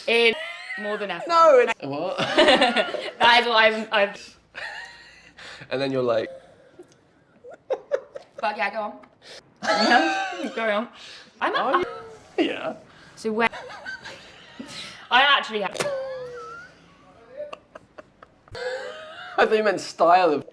in more than ever. No. What? That is what I've. And then you're like. But yeah, go on. Yeah, go on. Yeah. So where? I actually have. I thought you meant style of.